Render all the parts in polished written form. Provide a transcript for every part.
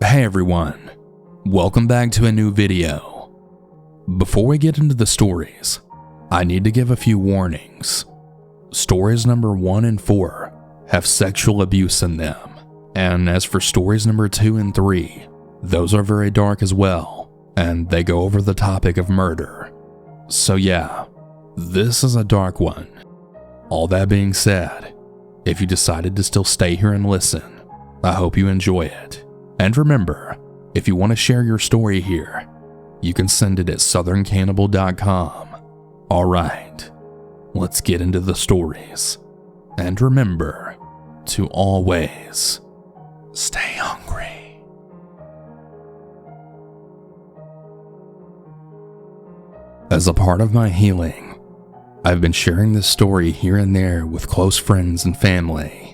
Hey everyone, welcome back to a new video. Before we get into the stories, I need to give a few warnings. Stories number 1 and 4 have sexual abuse in them, and as for stories number 2 and 3, those are very dark as well, and they go over the topic of murder. So yeah, this is a dark one. All that being said, if you decided to still stay here and listen, I hope you enjoy it. And remember, if you want to share your story here, you can send it at southerncannibal.com. Alright, let's get into the stories. And remember to always stay hungry. As a part of my healing, I've been sharing this story here and there with close friends and family.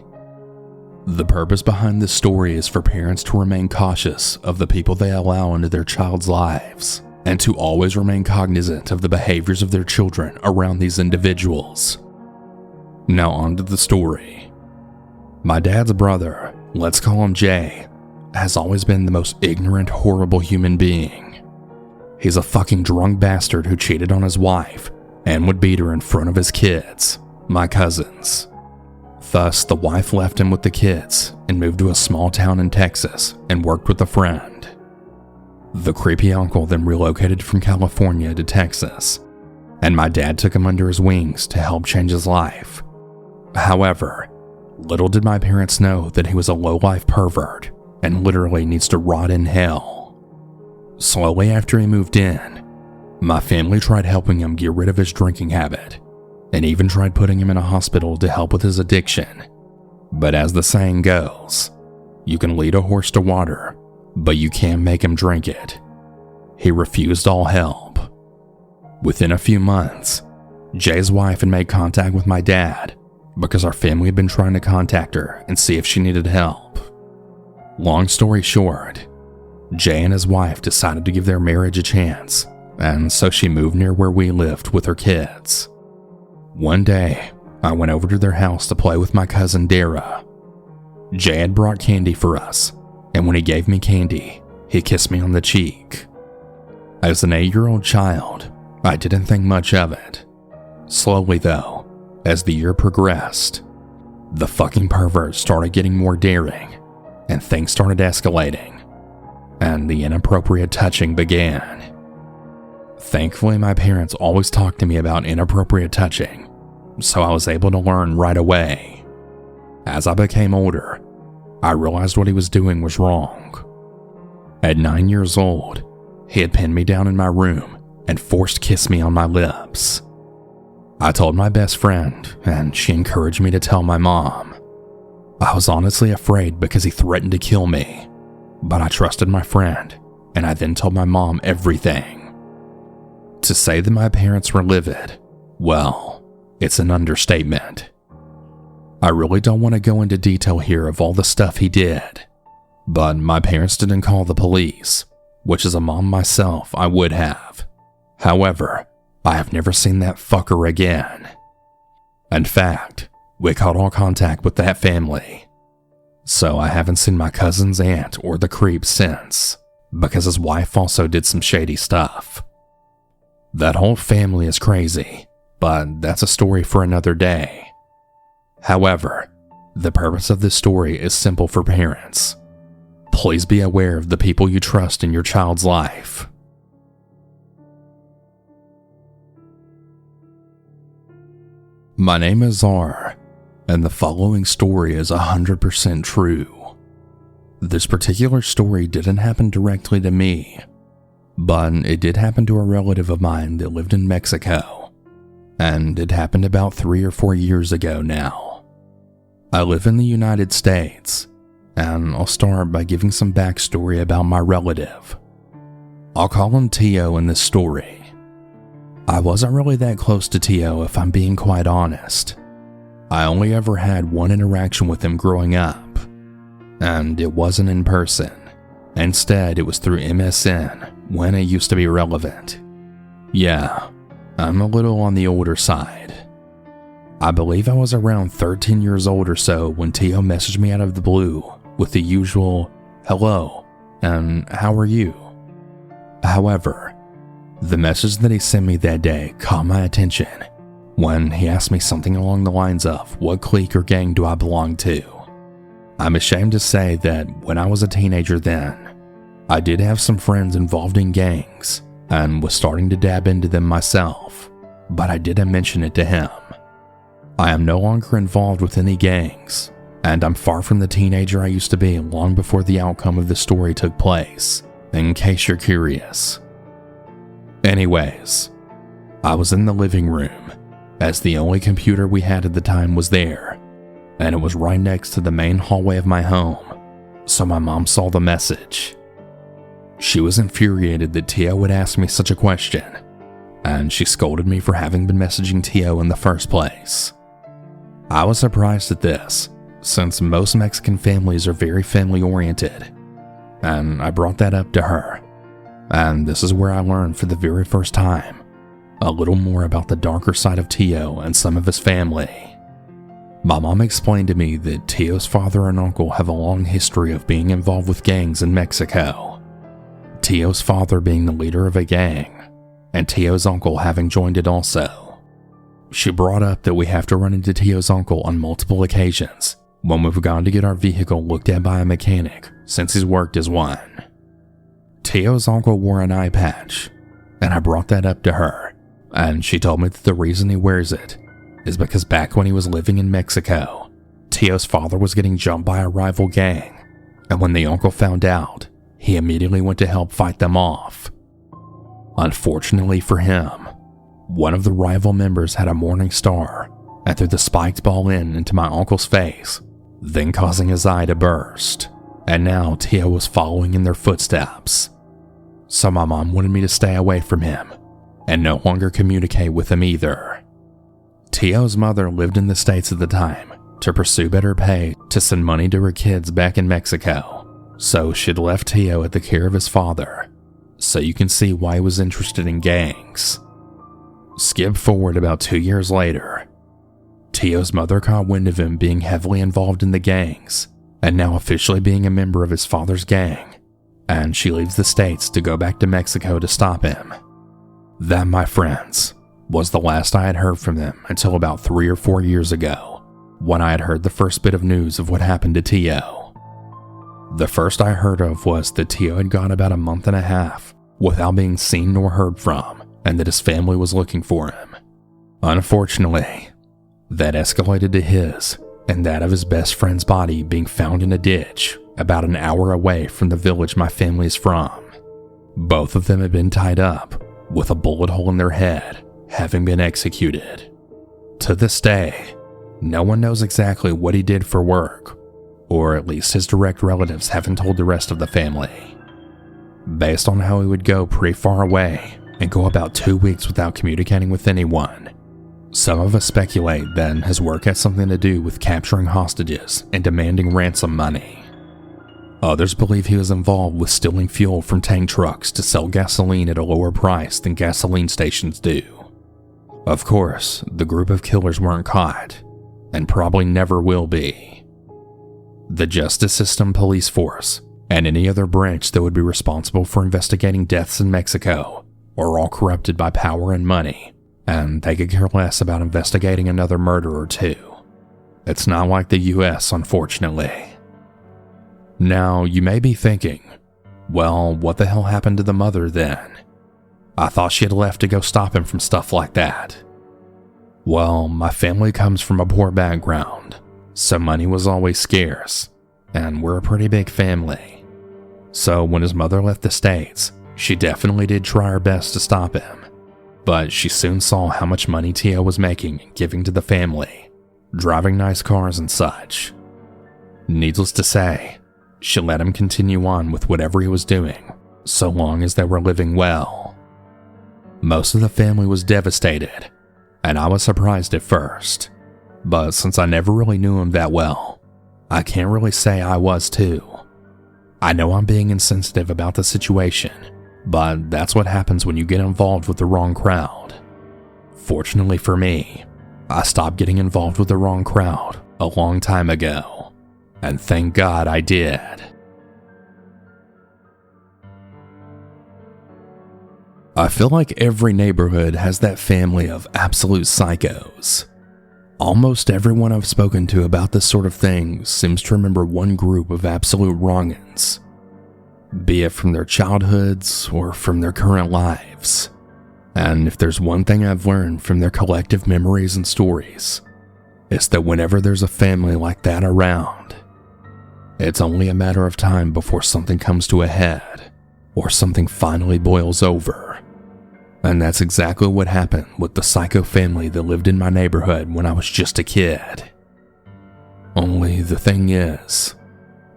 The purpose behind this story is for parents to remain cautious of the people they allow into their child's lives, and to always remain cognizant of the behaviors of their children around these individuals. Now on to the story. My dad's brother, let's call him Jay, has always been the most ignorant, horrible human being. He's a fucking drunk bastard who cheated on his wife and would beat her in front of his kids, my cousins. Thus, the wife left him with the kids and moved to a small town in Texas and worked with a friend. The creepy uncle then relocated from California to Texas, and my dad took him under his wings to help change his life. However, little did my parents know that he was a low-life pervert and literally needs to rot in hell. Slowly after he moved in, my family tried helping him get rid of his drinking habit, and even tried putting him in a hospital to help with his addiction. But as the saying goes, you can lead a horse to water, but you can't make him drink it. He refused all help. Within a few months, Jay's wife had made contact with my dad because our family had been trying to contact her and see if she needed help. Long story short, Jay and his wife decided to give their marriage a chance, and so she moved near where we lived with her kids. One day, I went over to their house to play with my cousin Dara. Jay had brought candy for us, and when he gave me candy, he kissed me on the cheek. As an 8-year-old child, I didn't think much of it. Slowly though, as the year progressed, the fucking pervert started getting more daring, and things started escalating, and the inappropriate touching began. Thankfully, my parents always talked to me about inappropriate touching, so I was able to learn right away. As I became older, I realized what he was doing was wrong. At 9 years old, he had pinned me down in my room and forced kissed me on my lips. I told my best friend, and she encouraged me to tell my mom. I was honestly afraid because he threatened to kill me, but I trusted my friend, and I then told my mom everything. To say that my parents were livid, well, it's an understatement. I really don't want to go into detail here of all the stuff he did, but my parents didn't call the police, which as a mom myself I would have. However, I have never seen that fucker again. In fact, we cut all contact with that family, so I haven't seen my cousin's aunt or the creep since, because his wife also did some shady stuff. That whole family is crazy, but that's a story for another day. However, the purpose of this story is simple for parents. Please be aware of the people you trust in your child's life. My name is R, and the following story is 100% true. This particular story didn't happen directly to me, but it did happen to a relative of mine that lived in Mexico, and it happened about 3 or 4 years ago now. I live in the United States, and I'll start by giving some backstory about my relative. I'll call him Tio in this story. I wasn't really that close to Tio if I'm being quite honest. I only ever had one interaction with him growing up, and it wasn't in person. Instead, it was through MSN, when it used to be relevant. Yeah, I'm a little on the older side. I believe I was around 13 years old or so when Tio messaged me out of the blue with the usual, "Hello, and how are you? However, the message that he sent me that day caught my attention when he asked me something along the lines of, what clique or gang do I belong to? I'm ashamed to say that when I was a teenager then, I did have some friends involved in gangs and was starting to dab into them myself, but I didn't mention it to him. I am no longer involved with any gangs, and I'm far from the teenager I used to be long before the outcome of the story took place, in case you're curious. Anyways, I was in the living room, as the only computer we had at the time was there, and it was right next to the main hallway of my home, so my mom saw the message. She was infuriated that Tio would ask me such a question, and she scolded me for having been messaging Tio in the first place. I was surprised at this, since most Mexican families are very family-oriented, and I brought that up to her, and this is where I learned for the very first time a little more about the darker side of Tio and some of his family. My mom explained to me that Tio's father and uncle have a long history of being involved with gangs in Mexico, Tio's father being the leader of a gang, and Tio's uncle having joined it also. She brought up that we have to run into Tio's uncle on multiple occasions when we've gone to get our vehicle looked at by a mechanic, since he's worked as one. Tio's uncle wore an eye patch, and I brought that up to her, and she told me that the reason he wears it is because back when he was living in Mexico, Tio's father was getting jumped by a rival gang, and when the uncle found out, he immediately went to help fight them off. Unfortunately for him, one of the rival members had a morning star and threw the spiked ball into my uncle's face, then causing his eye to burst, and now Tio was following in their footsteps. So my mom wanted me to stay away from him and no longer communicate with him either. Tio's mother lived in the States at the time to pursue better pay to send money to her kids back in Mexico, so she'd left Tio at the care of his father, so you can see why he was interested in gangs. Skip forward about 2 years later. Tio's mother caught wind of him being heavily involved in the gangs, and now officially being a member of his father's gang, and she leaves the States to go back to Mexico to stop him. That, my friends, was the last I had heard from them until about 3 or 4 years ago, when I had heard the first bit of news of what happened to Tio. The first I heard of was that Tio had gone about a month and a half without being seen nor heard from, and that his family was looking for him. Unfortunately, that escalated to his and that of his best friend's body being found in a ditch about an hour away from the village my family is from. Both of them had been tied up with a bullet hole in their head, having been executed. To this day, no one knows exactly what he did for work, or at least his direct relatives haven't told the rest of the family. Based on how he would go pretty far away and go about 2 weeks without communicating with anyone, some of us speculate that his work had something to do with capturing hostages and demanding ransom money. Others believe he was involved with stealing fuel from tank trucks to sell gasoline at a lower price than gasoline stations do. Of course, the group of killers weren't caught, and probably never will be. The justice system, police force, and any other branch that would be responsible for investigating deaths in Mexico are all corrupted by power and money, and they could care less about investigating another murder or two. It's not like the US, unfortunately. Now, you may be thinking, well, what the hell happened to the mother then? I thought she had left to go stop him from stuff like that. Well, my family comes from a poor background, so money was always scarce, and we're a pretty big family. So when his mother left the States, she definitely did try her best to stop him, but she soon saw how much money Tio was making and giving to the family, driving nice cars and such. Needless to say, she let him continue on with whatever he was doing, so long as they were living well. Most of the family was devastated, and I was surprised at first, but since I never really knew him that well, I can't really say I was too. I know I'm being insensitive about the situation, but that's what happens when you get involved with the wrong crowd. Fortunately for me, I stopped getting involved with the wrong crowd a long time ago, and thank God I did. I feel like every neighborhood has that family of absolute psychos. Almost everyone I've spoken to about this sort of thing seems to remember one group of absolute wrong'uns, be it from their childhoods or from their current lives. And if there's one thing I've learned from their collective memories and stories, it's that whenever there's a family like that around, it's only a matter of time before something comes to a head or something finally boils over. And that's exactly what happened with the psycho family that lived in my neighborhood when I was just a kid. Only the thing is,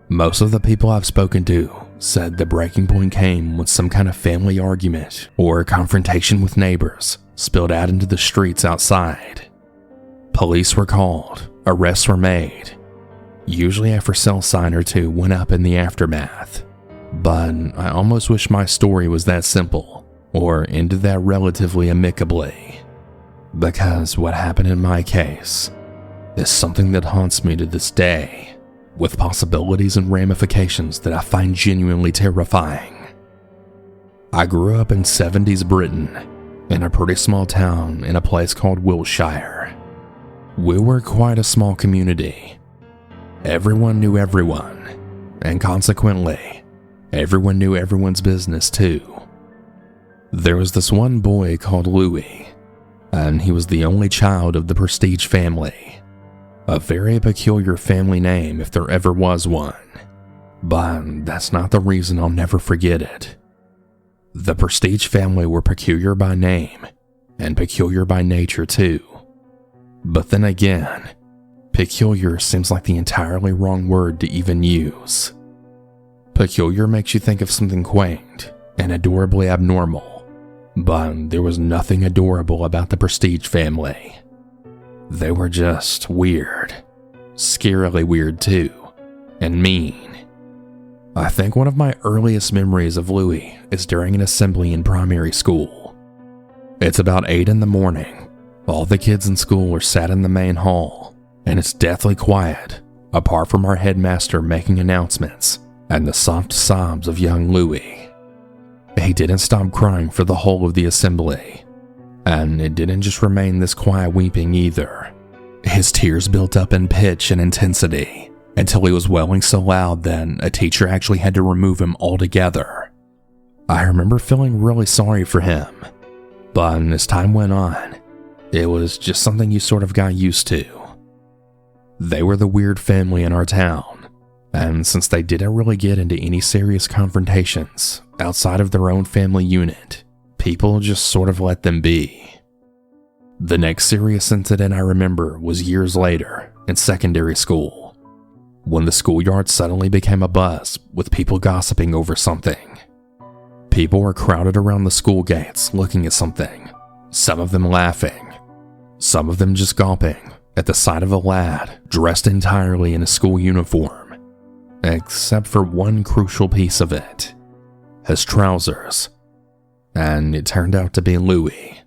most of the people I've spoken to said the breaking point came when some kind of family argument or confrontation with neighbors spilled out into the streets outside. Police were called, arrests were made. Usually a for sale sign or two went up in the aftermath. But I almost wish my story was that simple, or ended that relatively amicably. Because what happened in my case is something that haunts me to this day, with possibilities and ramifications that I find genuinely terrifying. I grew up in 70s Britain, in a pretty small town in a place called Wiltshire. We were quite a small community. Everyone knew everyone, and consequently, everyone knew everyone's business too. There was this one boy called Louis, and he was the only child of the Prestige family. A very peculiar family name if there ever was one, but that's not the reason I'll never forget it. The Prestige family were peculiar by name, and peculiar by nature too. But then again, peculiar seems like the entirely wrong word to even use. Peculiar makes you think of something quaint and adorably abnormal. But there was nothing adorable about the Prestige family. They were just weird, scarily weird too, and mean. I think one of my earliest memories of Louis is during an assembly in primary school. It's about 8 in the morning. All the kids in school are sat in the main hall, and it's deathly quiet, apart from our headmaster making announcements and the soft sobs of young Louis. He didn't stop crying for the whole of the assembly, and it didn't just remain this quiet weeping either. His tears built up in pitch and intensity until he was wailing so loud that a teacher actually had to remove him altogether. I remember feeling really sorry for him, but as time went on, it was just something you sort of got used to. They were the weird family in our town, and since they didn't really get into any serious confrontations outside of their own family unit, people just sort of let them be. The next serious incident I remember was years later in secondary school, when the schoolyard suddenly became a buzz with people gossiping over something. People were crowded around the school gates looking at something, some of them laughing, some of them just gawping at the sight of a lad dressed entirely in a school uniform, except for one crucial piece of it: his trousers. And it turned out to be Louis.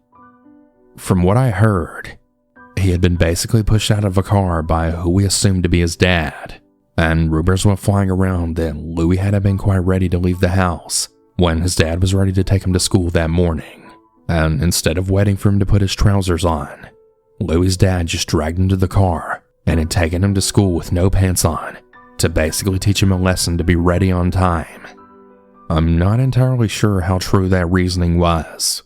From what I heard, he had been basically pushed out of a car by who we assumed to be his dad, and rumors went flying around that Louis hadn't been quite ready to leave the house when his dad was ready to take him to school that morning, and instead of waiting for him to put his trousers on, Louis's dad just dragged him to the car and had taken him to school with no pants on to basically teach him a lesson to be ready on time. I'm not entirely sure how true that reasoning was,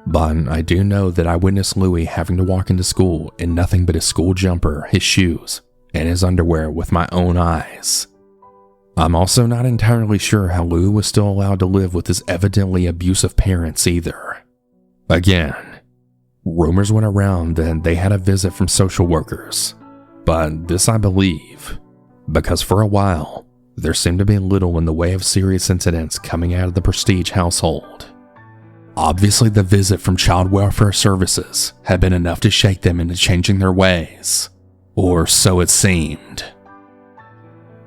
but I do know that I witnessed Louis having to walk into school in nothing but his school jumper, his shoes, and his underwear with my own eyes. I'm also not entirely sure how Louis was still allowed to live with his evidently abusive parents either. Again, rumors went around that they had a visit from social workers, but this I believe, because for a while, there seemed to be little in the way of serious incidents coming out of the Prestige household. Obviously, the visit from Child Welfare Services had been enough to shake them into changing their ways, or so it seemed.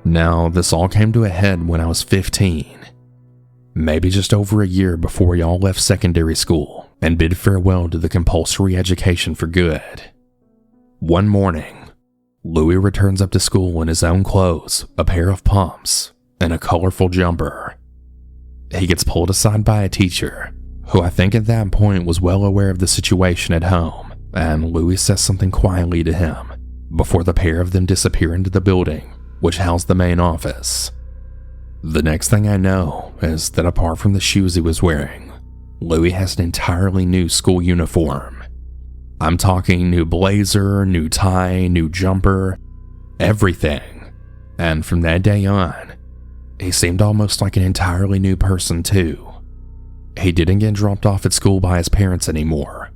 Now, this all came to a head when I was 15, maybe just over a year before we all left secondary school and bid farewell to the compulsory education for good. One morning, Louis returns up to school in his own clothes, a pair of pumps, and a colorful jumper. He gets pulled aside by a teacher, who I think at that point was well aware of the situation at home, and Louis says something quietly to him before the pair of them disappear into the building, which housed the main office. The next thing I know is that apart from the shoes he was wearing, Louis has an entirely new school uniform. I'm talking new blazer, new tie, new jumper, everything. And from that day on, he seemed almost like an entirely new person too. He didn't get dropped off at school by his parents anymore.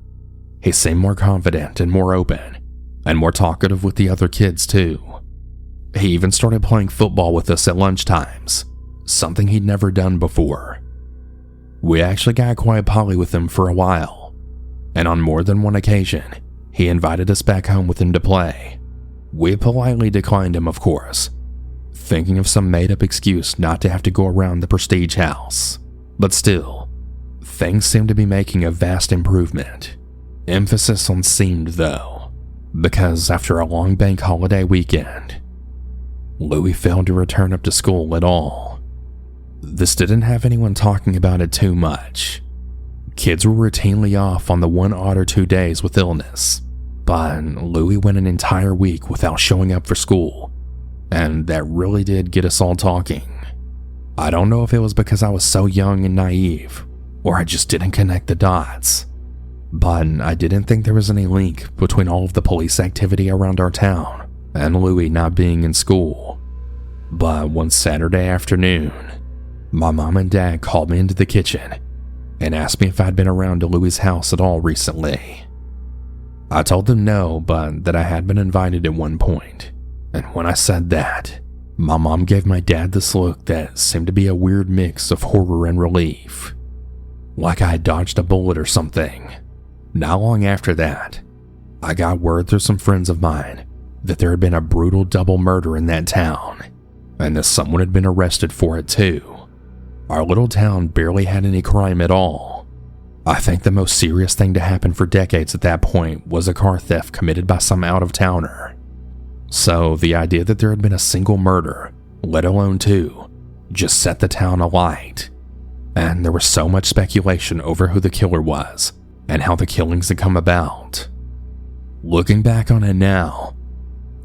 He seemed more confident and more open, and more talkative with the other kids too. He even started playing football with us at lunchtimes, something he'd never done before. We actually got quite poly with him for a while, and on more than one occasion, he invited us back home with him to play. We politely declined him, of course, thinking of some made-up excuse not to have to go around the Prestige house. But still, things seemed to be making a vast improvement. Emphasis on seemed, though, because after a long bank holiday weekend, Louis failed to return up to school at all. This didn't have anyone talking about it too much. Kids were routinely off on the 1 odd or 2 days with illness, but Louis went an entire week without showing up for school, and that really did get us all talking. I don't know if it was because I was so young and naive, or I just didn't connect the dots, but I didn't think there was any link between all of the police activity around our town and Louis not being in school. But one Saturday afternoon, my mom and dad called me into the kitchen and asked me if I'd been around to Louis' house at all recently. I told them no, but that I had been invited at one point, and when I said that, my mom gave my dad this look that seemed to be a weird mix of horror and relief, like I had dodged a bullet or something. Not long after that, I got word through some friends of mine that there had been a brutal double murder in that town, and that someone had been arrested for it too. Our little town barely had any crime at all. I think the most serious thing to happen for decades at that point was a car theft committed by some out-of-towner. So the idea that there had been a single murder, let alone 2, just set the town alight. And there was so much speculation over who the killer was and how the killings had come about. Looking back on it now,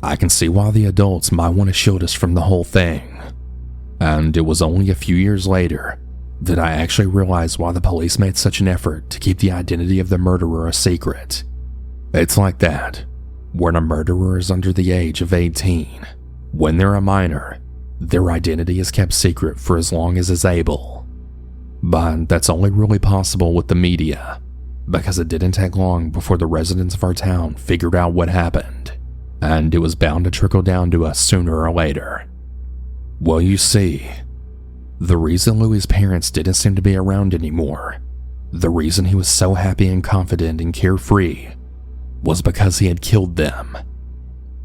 I can see why the adults might want to shield us from the whole thing. And it was only a few years later that I actually realized why the police made such an effort to keep the identity of the murderer a secret. It's like that. When a murderer is under the age of 18, when they're a minor, their identity is kept secret for as long as is able. But that's only really possible with the media, because it didn't take long before the residents of our town figured out what happened, and it was bound to trickle down to us sooner or later. Well, you see, the reason Louis' parents didn't seem to be around anymore, the reason he was so happy and confident and carefree, was because he had killed them.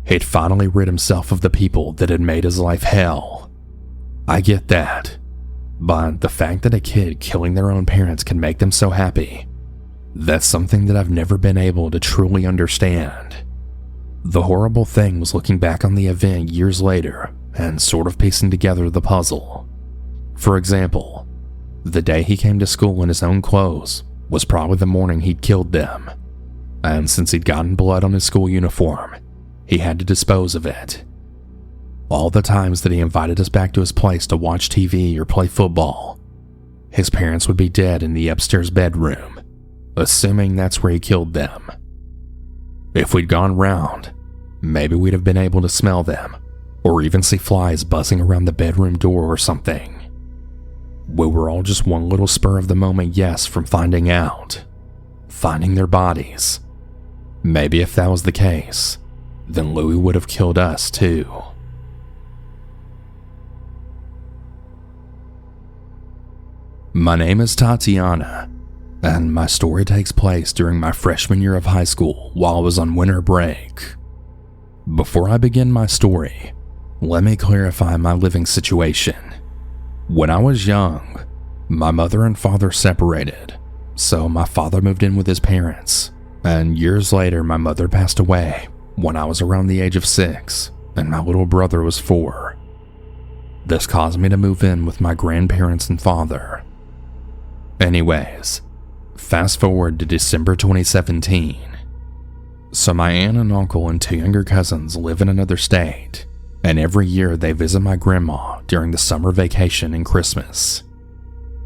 He'd finally rid himself of the people that had made his life hell. I get that, but the fact that a kid killing their own parents can make them so happy, that's something that I've never been able to truly understand. The horrible thing was looking back on the event years later and sort of piecing together the puzzle. For example, the day he came to school in his own clothes was probably the morning he'd killed them, and since he'd gotten blood on his school uniform, he had to dispose of it. All the times that he invited us back to his place to watch TV or play football, his parents would be dead in the upstairs bedroom, assuming that's where he killed them. If we'd gone round, maybe we'd have been able to smell them, or even see flies buzzing around the bedroom door or something. We were all just one little spur of the moment yes from finding out. Finding their bodies. Maybe if that was the case, then Louis would have killed us too. My name is Tatiana, and my story takes place during my freshman year of high school while I was on winter break. Before I begin my story, let me clarify my living situation. When I was young, my mother and father separated, so my father moved in with his parents, and years later my mother passed away when I was around the age of 6 and my little brother was 4. This caused me to move in with my grandparents and father. Anyways, Fast forward to December 2017. So my aunt and uncle and 2 younger cousins live in another state, and every year they visit my grandma during the summer vacation and Christmas.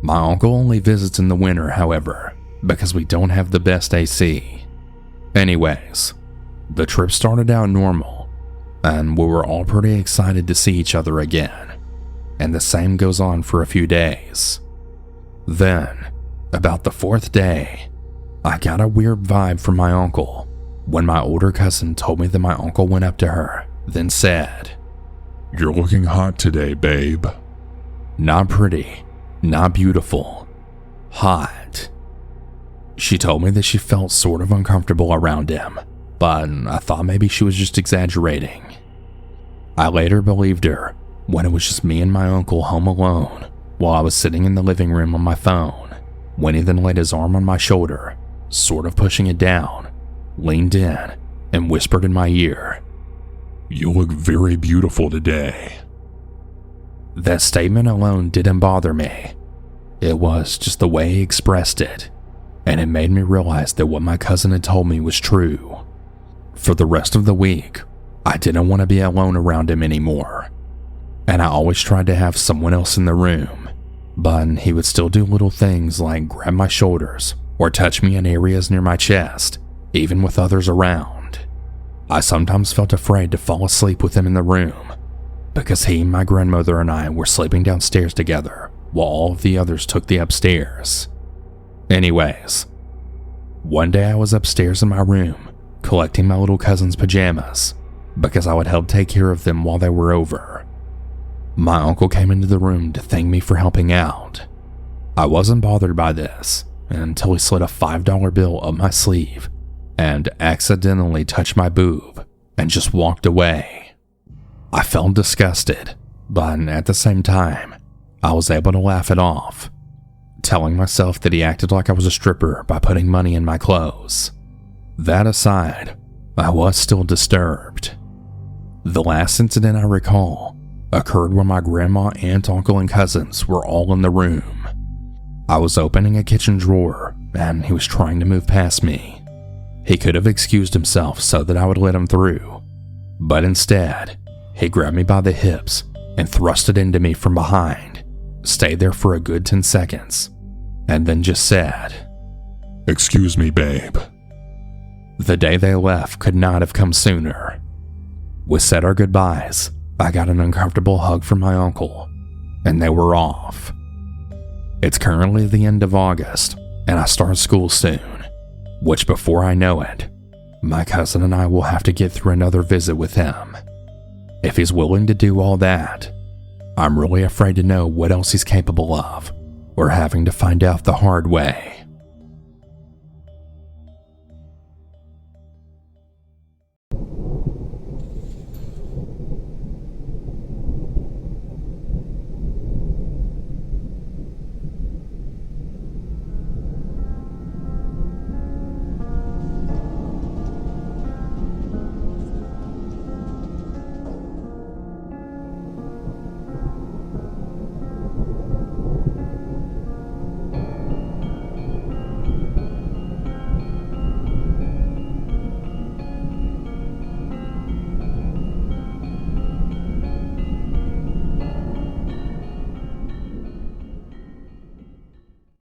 My uncle only visits in the winter, however, because we don't have the best AC. Anyways, the trip started out normal, and we were all pretty excited to see each other again, and the same goes on for a few days. Then, about the 4th day, I got a weird vibe from my uncle when my older cousin told me that my uncle went up to her, then said, "You're looking hot today, babe." Not pretty, not beautiful, hot. She told me that she felt sort of uncomfortable around him, but I thought maybe she was just exaggerating. I later believed her when it was just me and my uncle home alone while I was sitting in the living room on my phone, when he then laid his arm on my shoulder, sort of pushing it down, leaned in, and whispered in my ear, "You look very beautiful today." That statement alone didn't bother me. It was just the way he expressed it, and it made me realize that what my cousin had told me was true. For the rest of the week, I didn't want to be alone around him anymore, and I always tried to have someone else in the room, but he would still do little things like grab my shoulders or touch me in areas near my chest, even with others around. I sometimes felt afraid to fall asleep with him in the room, because he, my grandmother, and I were sleeping downstairs together while all of the others took the upstairs. Anyways, one day I was upstairs in my room collecting my little cousin's pajamas because I would help take care of them while they were over. My uncle came into the room to thank me for helping out. I wasn't bothered by this until he slid a $5 bill up my sleeve and accidentally touched my boob and just walked away. I felt disgusted, but at the same time, I was able to laugh it off, telling myself that he acted like I was a stripper by putting money in my clothes. That aside, I was still disturbed. The last incident I recall occurred when my grandma, aunt, uncle, and cousins were all in the room. I was opening a kitchen drawer, and he was trying to move past me. He could have excused himself so that I would let him through, but instead, he grabbed me by the hips and thrust it into me from behind, stayed there for a good 10 seconds, and then just said, "Excuse me, babe." The day they left could not have come sooner. We said our goodbyes, I got an uncomfortable hug from my uncle, and they were off. It's currently the end of August, and I start school soon, which before I know it, my cousin and I will have to get through another visit with him. If he's willing to do all that, I'm really afraid to know what else he's capable of, or having to find out the hard way.